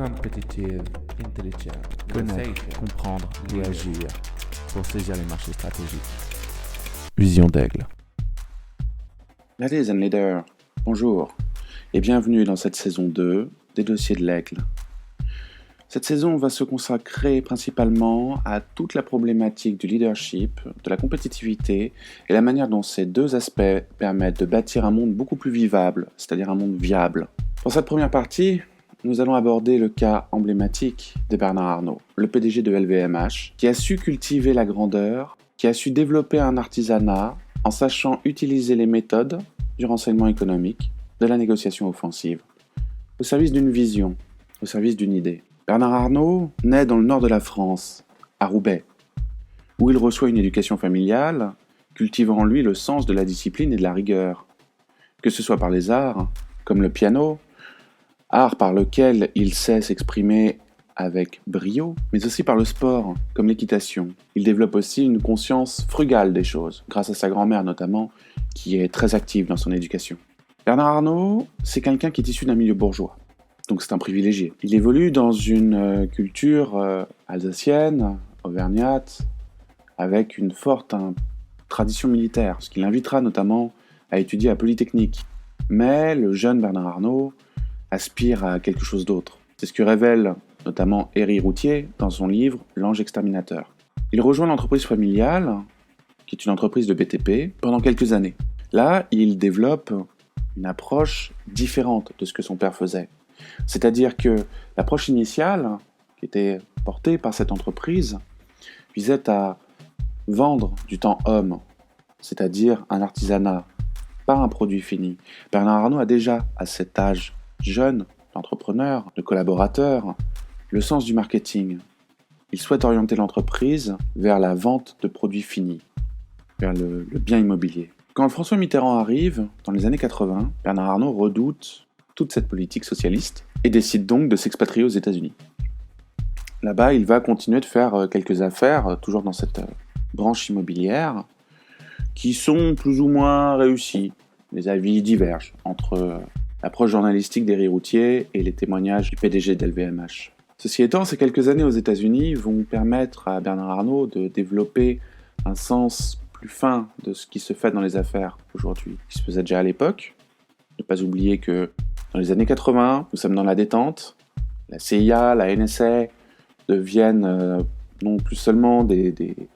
Competitive Intelligence. Connaître, comprendre et agir pour saisir les marchés stratégiques. Vision d'Aigle. Ladies and leaders, bonjour et bienvenue dans cette saison 2 des dossiers de l'Aigle. Cette saison va se consacrer principalement à toute la problématique du leadership, de la compétitivité et la manière dont ces deux aspects permettent de bâtir un monde beaucoup plus vivable, c'est-à-dire un monde viable. Pour cette première partie, nous allons aborder le cas emblématique de Bernard Arnault, le PDG de LVMH, qui a su cultiver la grandeur, qui a su développer un artisanat en sachant utiliser les méthodes du renseignement économique, de la négociation offensive, au service d'une vision, au service d'une idée. Bernard Arnault naît dans le nord de la France, à Roubaix, où il reçoit une éducation familiale, cultivant en lui le sens de la discipline et de la rigueur, que ce soit par les arts, comme le piano, art par lequel il sait s'exprimer avec brio, mais aussi par le sport, comme l'équitation. Il développe aussi une conscience frugale des choses, grâce à sa grand-mère notamment, qui est très active dans son éducation. Bernard Arnault, c'est quelqu'un qui est issu d'un milieu bourgeois, donc c'est un privilégié. Il évolue dans une culture alsacienne, auvergnate, avec une forte tradition militaire, ce qui l'invitera notamment à étudier à Polytechnique. Mais le jeune Bernard Arnault aspire à quelque chose d'autre. C'est ce que révèle notamment Éric Routhier dans son livre « L'ange exterminateur ». Il rejoint l'entreprise familiale, qui est une entreprise de BTP, pendant quelques années. Là, il développe une approche différente de ce que son père faisait. C'est-à-dire que l'approche initiale, qui était portée par cette entreprise, visait à vendre du temps homme, c'est-à-dire un artisanat, pas un produit fini. Bernard Arnault a déjà, à cet âge jeune, d'entrepreneur, de collaborateur, le sens du marketing. Il souhaite orienter l'entreprise vers la vente de produits finis, vers le bien immobilier. Quand François Mitterrand arrive, dans les années 80, Bernard Arnault redoute toute cette politique socialiste et décide donc de s'expatrier aux États-Unis. Là-bas, il va continuer de faire quelques affaires, toujours dans cette branche immobilière, qui sont plus ou moins réussies. Les avis divergent entre l'approche journalistique d'Éric Routhier et les témoignages du PDG d'LVMH. Ceci étant, ces quelques années aux États-Unis vont permettre à Bernard Arnault de développer un sens plus fin de ce qui se fait dans les affaires aujourd'hui, qui se faisait déjà à l'époque. Ne pas oublier que dans les années 80, nous sommes dans la détente. La CIA, la NSA deviennent non plus seulement des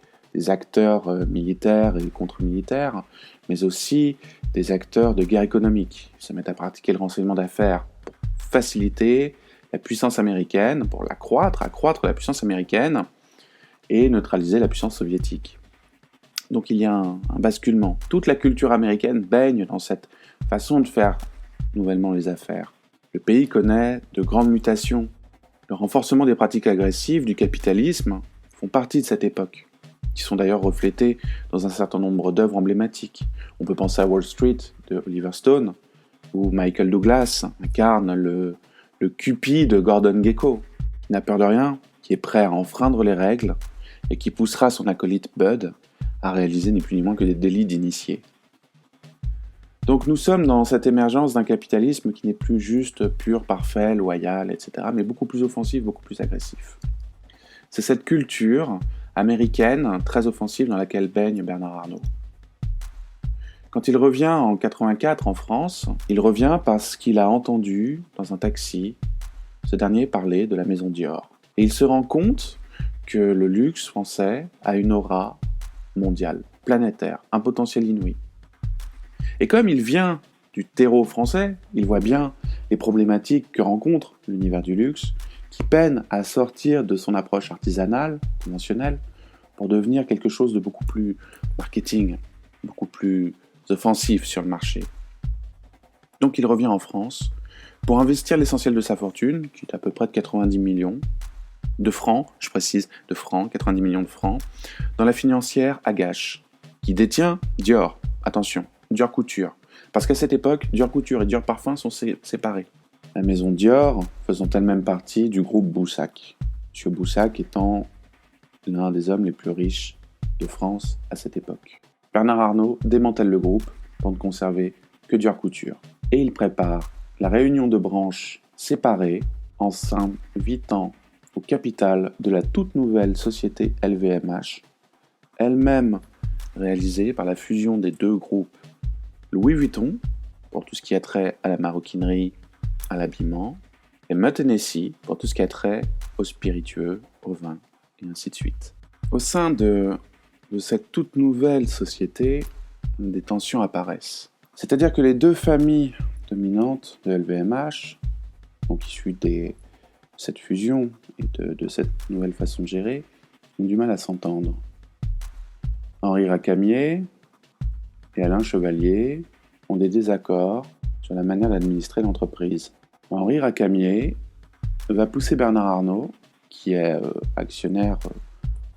acteurs militaires et contre-militaires, mais aussi des acteurs de guerre économique. Ils se mettent à pratiquer le renseignement d'affaires pour faciliter la puissance américaine, pour accroître la puissance américaine et neutraliser la puissance soviétique. Donc il y a un basculement. Toute la culture américaine baigne dans cette façon de faire nouvellement les affaires. Le pays connaît de grandes mutations. Le renforcement des pratiques agressives du capitalisme font partie de cette époque, qui sont d'ailleurs reflétées dans un certain nombre d'œuvres emblématiques. On peut penser à Wall Street de Oliver Stone, où Michael Douglas incarne le Cupid de Gordon Gekko, qui n'a peur de rien, qui est prêt à enfreindre les règles et qui poussera son acolyte Bud à réaliser ni plus ni moins que des délits d'initié. Donc nous sommes dans cette émergence d'un capitalisme qui n'est plus juste pur, parfait, loyal, etc., mais beaucoup plus offensif, beaucoup plus agressif. C'est cette culture américaine très offensive dans laquelle baigne Bernard Arnault. Quand il revient en 84 en France, il revient parce qu'il a entendu dans un taxi ce dernier parler de la maison Dior. Et il se rend compte que le luxe français a une aura mondiale, planétaire, un potentiel inouï. Et comme il vient du terreau français, il voit bien les problématiques que rencontre l'univers du luxe, qui peine à sortir de son approche artisanale, conventionnelle, pour devenir quelque chose de beaucoup plus marketing, beaucoup plus offensif sur le marché. Donc il revient en France pour investir l'essentiel de sa fortune, qui est à peu près de 90 millions de francs, je précise, de francs, 90 millions de francs, dans la financière Agache, qui détient Dior. Attention, Dior Couture. Parce qu'à cette époque, Dior Couture et Dior Parfum sont séparés. La maison Dior faisant elle-même partie du groupe Boussac. M. Boussac étant l'un des hommes les plus riches de France à cette époque. Bernard Arnault démantèle le groupe pour ne conserver que Dior Couture. Et il prépare la réunion de branches séparées en s'invitant au capital de la toute nouvelle société LVMH, elle-même réalisée par la fusion des deux groupes Louis Vuitton, pour tout ce qui a trait à la maroquinerie, à l'habillement, et Moët Hennessy, pour tout ce qui a trait aux spiritueux, au vin, et ainsi de suite. Au sein de cette toute nouvelle société, des tensions apparaissent. C'est-à-dire que les deux familles dominantes de LVMH, donc issues de cette fusion et de cette nouvelle façon de gérer, ont du mal à s'entendre. Henri Racamier et Alain Chevalier ont des désaccords sur la manière d'administrer l'entreprise. Henri Racamier va pousser Bernard Arnault, qui est actionnaire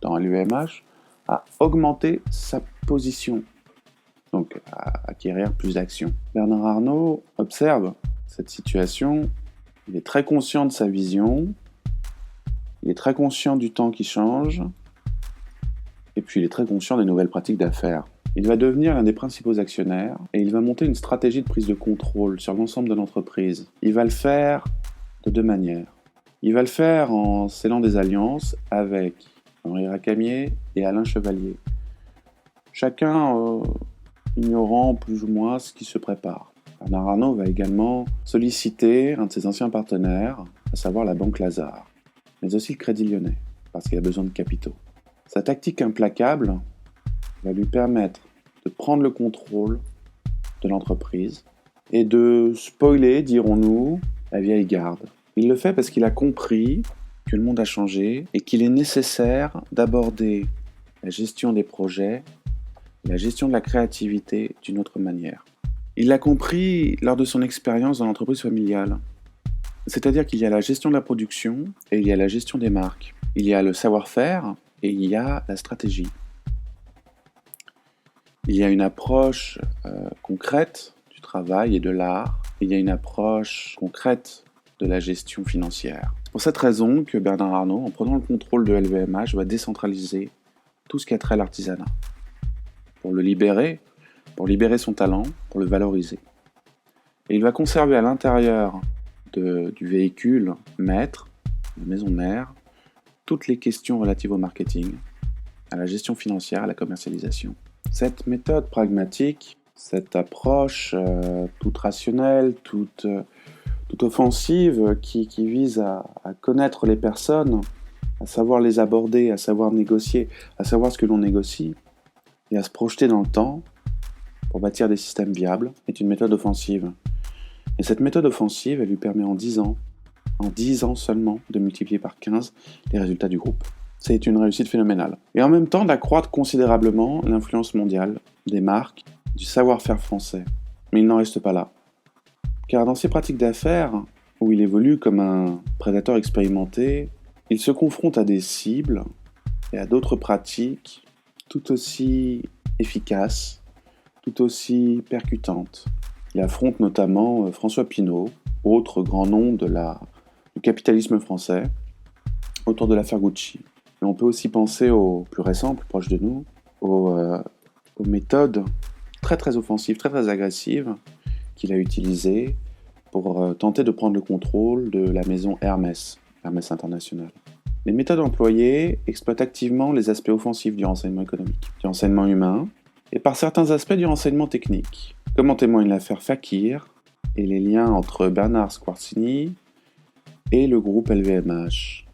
dans LVMH, à augmenter sa position, donc à acquérir plus d'actions. Bernard Arnault observe cette situation, il est très conscient de sa vision, il est très conscient du temps qui change, et puis il est très conscient des nouvelles pratiques d'affaires. Il va devenir l'un des principaux actionnaires et il va monter une stratégie de prise de contrôle sur l'ensemble de l'entreprise. Il va le faire de deux manières. Il va le faire en scellant des alliances avec Henri Racamier et Alain Chevalier. Chacun ignorant plus ou moins ce qui se prépare. Bernard Arnault va également solliciter un de ses anciens partenaires, à savoir la Banque Lazare, mais aussi le Crédit Lyonnais, parce qu'il a besoin de capitaux. Sa tactique implacable va lui permettre de prendre le contrôle de l'entreprise et de spoiler, dirons-nous, la vieille garde. Il le fait parce qu'il a compris que le monde a changé et qu'il est nécessaire d'aborder la gestion des projets, la gestion de la créativité d'une autre manière. Il l'a compris lors de son expérience dans l'entreprise familiale. C'est-à-dire qu'il y a la gestion de la production et il y a la gestion des marques. Il y a le savoir-faire et il y a la stratégie. Il y a une approche concrète du travail et de l'art. Il y a une approche concrète de la gestion financière. C'est pour cette raison que Bernard Arnault, en prenant le contrôle de LVMH, va décentraliser tout ce qui a trait à l'artisanat. Pour le libérer, pour libérer son talent, pour le valoriser. Et il va conserver à l'intérieur du véhicule maître, la maison mère, toutes les questions relatives au marketing, à la gestion financière, à la commercialisation. Cette méthode pragmatique, cette approche toute rationnelle, toute offensive, qui vise à connaître les personnes, à savoir les aborder, à savoir négocier, à savoir ce que l'on négocie, et à se projeter dans le temps pour bâtir des systèmes viables, est une méthode offensive. Et cette méthode offensive, elle lui permet en 10 ans seulement, de multiplier par 15 les résultats du groupe. C'est une réussite phénoménale. Et en même temps, d'accroître considérablement l'influence mondiale des marques, du savoir-faire français. Mais il n'en reste pas là. Car dans ses pratiques d'affaires, où il évolue comme un prédateur expérimenté, il se confronte à des cibles et à d'autres pratiques tout aussi efficaces, tout aussi percutantes. Il affronte notamment François Pinault, autre grand nom du capitalisme français, autour de l'affaire Gucci. Mais on peut aussi penser au plus récent, plus proche de nous, aux méthodes très très offensives, très très agressives qu'il a utilisées pour tenter de prendre le contrôle de la maison Hermès International. Les méthodes employées exploitent activement les aspects offensifs du renseignement économique, du renseignement humain, et par certains aspects du renseignement technique, comme en témoigne l'affaire Fakir et les liens entre Bernard Squarcini et le groupe LVMH.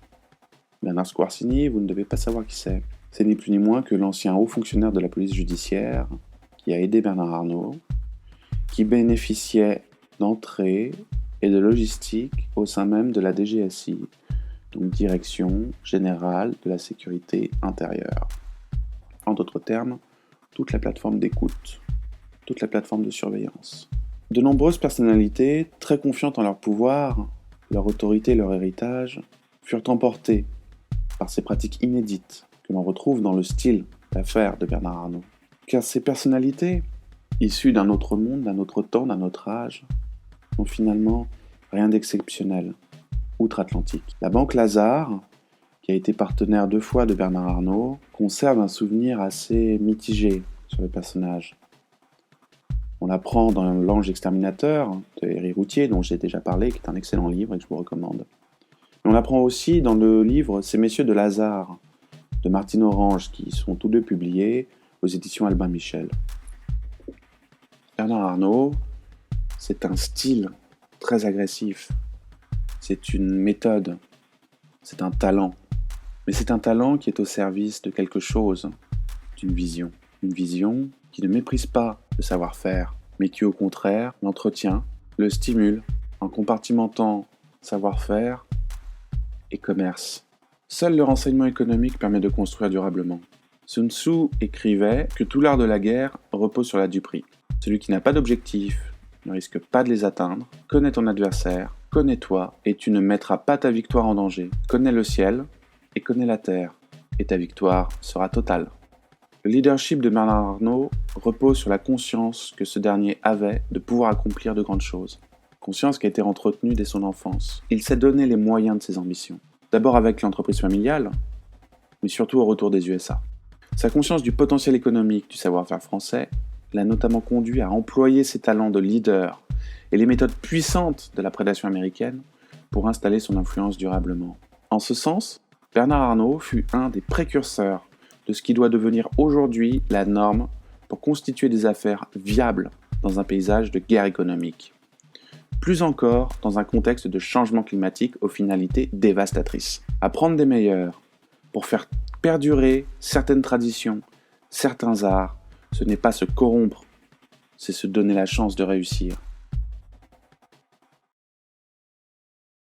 Bernard Squarcini, vous ne devez pas savoir qui c'est. C'est ni plus ni moins que l'ancien haut fonctionnaire de la police judiciaire qui a aidé Bernard Arnault, qui bénéficiait d'entrées et de logistique au sein même de la DGSI, donc Direction Générale de la Sécurité Intérieure. En d'autres termes, toute la plateforme d'écoute, toute la plateforme de surveillance. De nombreuses personnalités, très confiantes en leur pouvoir, leur autorité et leur héritage, furent emportées par ces pratiques inédites que l'on retrouve dans le style d'affaires de Bernard Arnault. Car ces personnalités, issues d'un autre monde, d'un autre temps, d'un autre âge, n'ont finalement rien d'exceptionnel outre-Atlantique. La Banque Lazare, qui a été partenaire 2 fois de Bernard Arnault, conserve un souvenir assez mitigé sur le personnage. On l'apprend dans L'Ange exterminateur de Héry Routier, dont j'ai déjà parlé, qui est un excellent livre et que je vous recommande. On apprend aussi dans le livre Ces messieurs de Lazare de Martine Orange, qui sont tous deux publiés aux éditions Albin Michel. Bernard Arnault, c'est un style très agressif, c'est une méthode, c'est un talent. Mais c'est un talent qui est au service de quelque chose, d'une vision. Une vision qui ne méprise pas le savoir-faire, mais qui au contraire l'entretient, le stimule, en compartimentant savoir-faire et commerce. Seul le renseignement économique permet de construire durablement. Sun Tzu écrivait que tout l'art de la guerre repose sur la duperie. Celui qui n'a pas d'objectif ne risque pas de les atteindre. Connais ton adversaire, connais-toi, et tu ne mettras pas ta victoire en danger. Connais le ciel et connais la terre, et ta victoire sera totale. Le leadership de Bernard Arnault repose sur la conscience que ce dernier avait de pouvoir accomplir de grandes choses. Conscience qui a été entretenue dès son enfance. Il s'est donné les moyens de ses ambitions. D'abord avec l'entreprise familiale, mais surtout au retour des USA. Sa conscience du potentiel économique du savoir-faire français l'a notamment conduit à employer ses talents de leader et les méthodes puissantes de la prédation américaine pour installer son influence durablement. En ce sens, Bernard Arnault fut un des précurseurs de ce qui doit devenir aujourd'hui la norme pour constituer des affaires viables dans un paysage de guerre économique. Plus encore dans un contexte de changement climatique aux finalités dévastatrices. Apprendre des meilleurs pour faire perdurer certaines traditions, certains arts, ce n'est pas se corrompre, c'est se donner la chance de réussir.